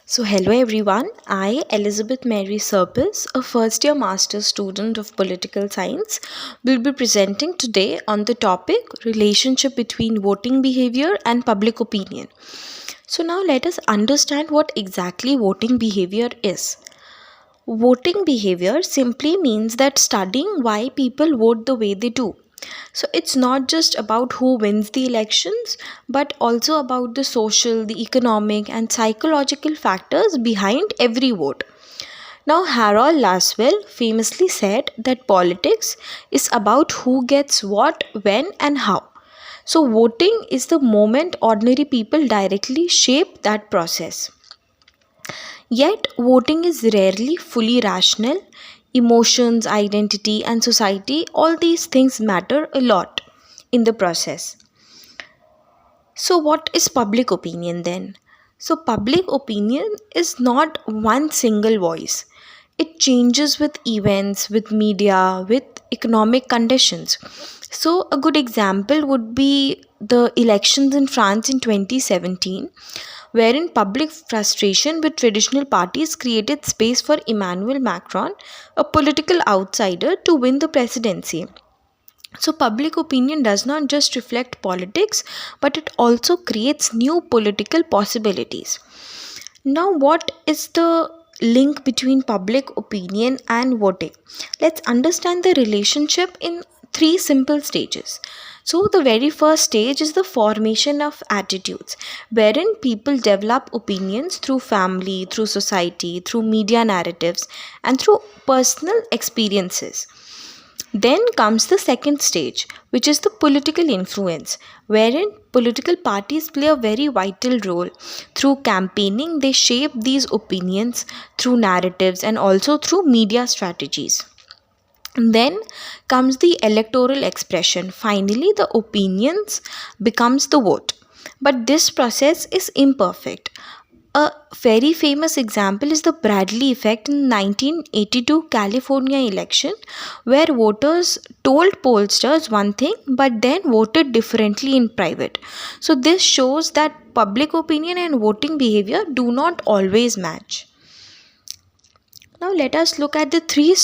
Hello everyone. I, Elizabeth Mary Serpis, a first year master's student of political science, will be presenting today on the topic relationship between voting behavior and public opinion. Now let us understand what exactly voting behavior is. Voting behavior simply means that studying why people vote the way they do. So it's not just about who wins the elections, but also about the social, the economic, and psychological factors behind every vote. Now, Harold Laswell famously said that politics is about who gets what, when, and how. So, voting is the moment ordinary people directly shape that process. Yet, voting is rarely fully rational. Emotions, identity, and society, all these things matter a lot in the process. So, what is public opinion then? So, public opinion is not one single voice. It changes with events, with media, with economic conditions. So, a good example would be the elections in France in 2017, wherein public frustration with traditional parties created space for Emmanuel Macron, a political outsider, to win the presidency. So, public opinion does not just reflect politics, but it also creates new political possibilities. Now, what is the link between public opinion and voting? Let's understand the relationship in three simple stages. So, the very first stage is the formation of attitudes, wherein people develop opinions through family, through society, through media narratives, and through personal experiences. Then comes the second stage, which is the political influence, wherein political parties play a very vital role. Through campaigning, they shape these opinions through narratives and also through media strategies. Then comes the electoral expression. Finally, the opinions becomes the vote. But this process is imperfect. A very famous example is the Bradley effect in 1982 California election, where voters told pollsters one thing but then voted differently in private. So this shows that public opinion and voting behavior do not always match. Now let us look at the three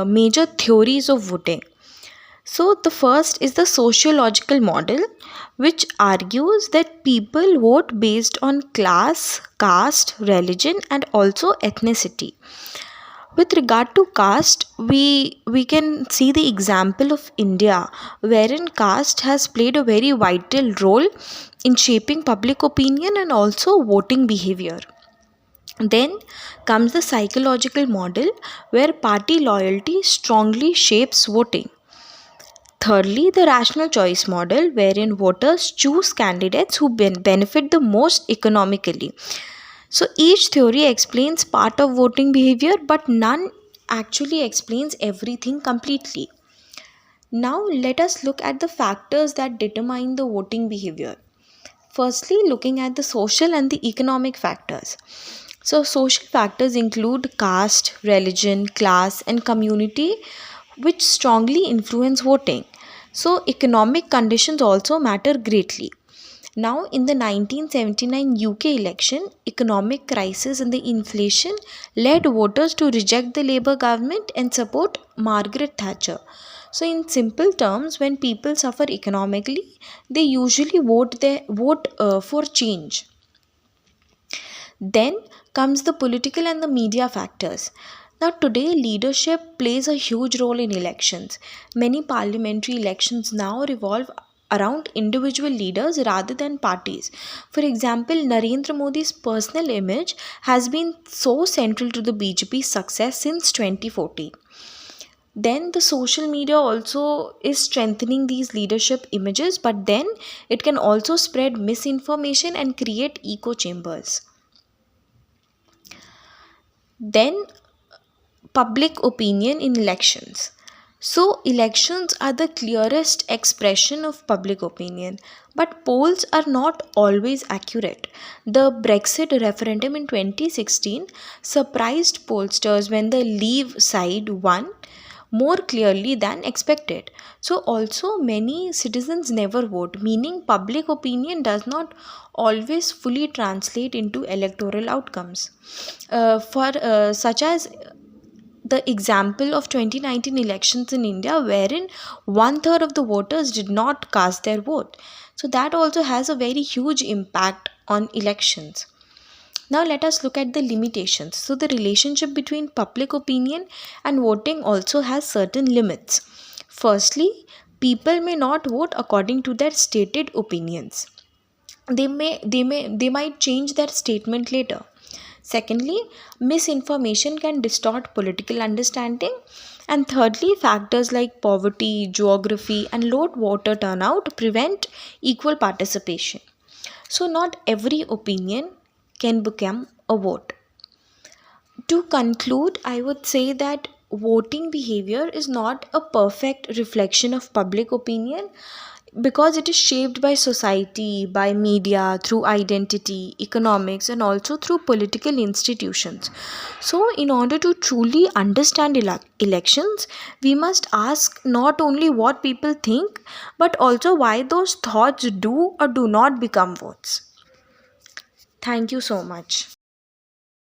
major theories of voting. So, the first is the sociological model, which argues that people vote based on class, caste, religion, and also ethnicity. With regard to caste, we can see the example of India, wherein caste has played a very vital role in shaping public opinion and also voting behavior. Then comes the psychological model, where party loyalty strongly shapes voting. Thirdly, the rational choice model, wherein voters choose candidates who benefit the most economically. So each theory explains part of voting behavior, but none actually explains everything completely. Now, let us look at the factors that determine the voting behavior. Firstly, looking at the social and the economic factors. So, social factors include caste, religion, class, and community, which strongly influence voting. So, economic conditions also matter greatly. Now, in the 1979 UK election, economic crisis and the inflation led voters to reject the Labour government and support Margaret Thatcher. So, in simple terms, when people suffer economically, they usually vote for change. Then comes the political and the media factors. Now, today, leadership plays a huge role in elections. Many parliamentary elections now revolve around individual leaders rather than parties. For example, Narendra Modi's personal image has been so central to the BJP's success since 2014. Then the social media also is strengthening these leadership images, but then it can also spread misinformation and create echo chambers. Then public opinion in elections. So, elections are the clearest expression of public opinion, but polls are not always accurate. The Brexit referendum in 2016 surprised pollsters when the Leave side won, more clearly than expected. So, also, many citizens never vote, meaning public opinion does not always fully translate into electoral outcomes. For such as the example of 2019 elections in India, wherein one third of the voters did not cast their vote. So, that also has a very huge impact on elections. Now, let us look at the limitations. So, the relationship between public opinion and voting also has certain limits. Firstly, people may not vote according to their stated opinions. They might change their statement later. Secondly, misinformation can distort political understanding. And thirdly, factors like poverty, geography, and low voter turnout prevent equal participation. So, not every opinion can become a vote. To conclude, I would say that voting behavior is not a perfect reflection of public opinion because it is shaped by society, by media, through identity, economics, and also through political institutions. So, in order to truly understand elections, we must ask not only what people think but also why those thoughts do or do not become votes. Thank you so much.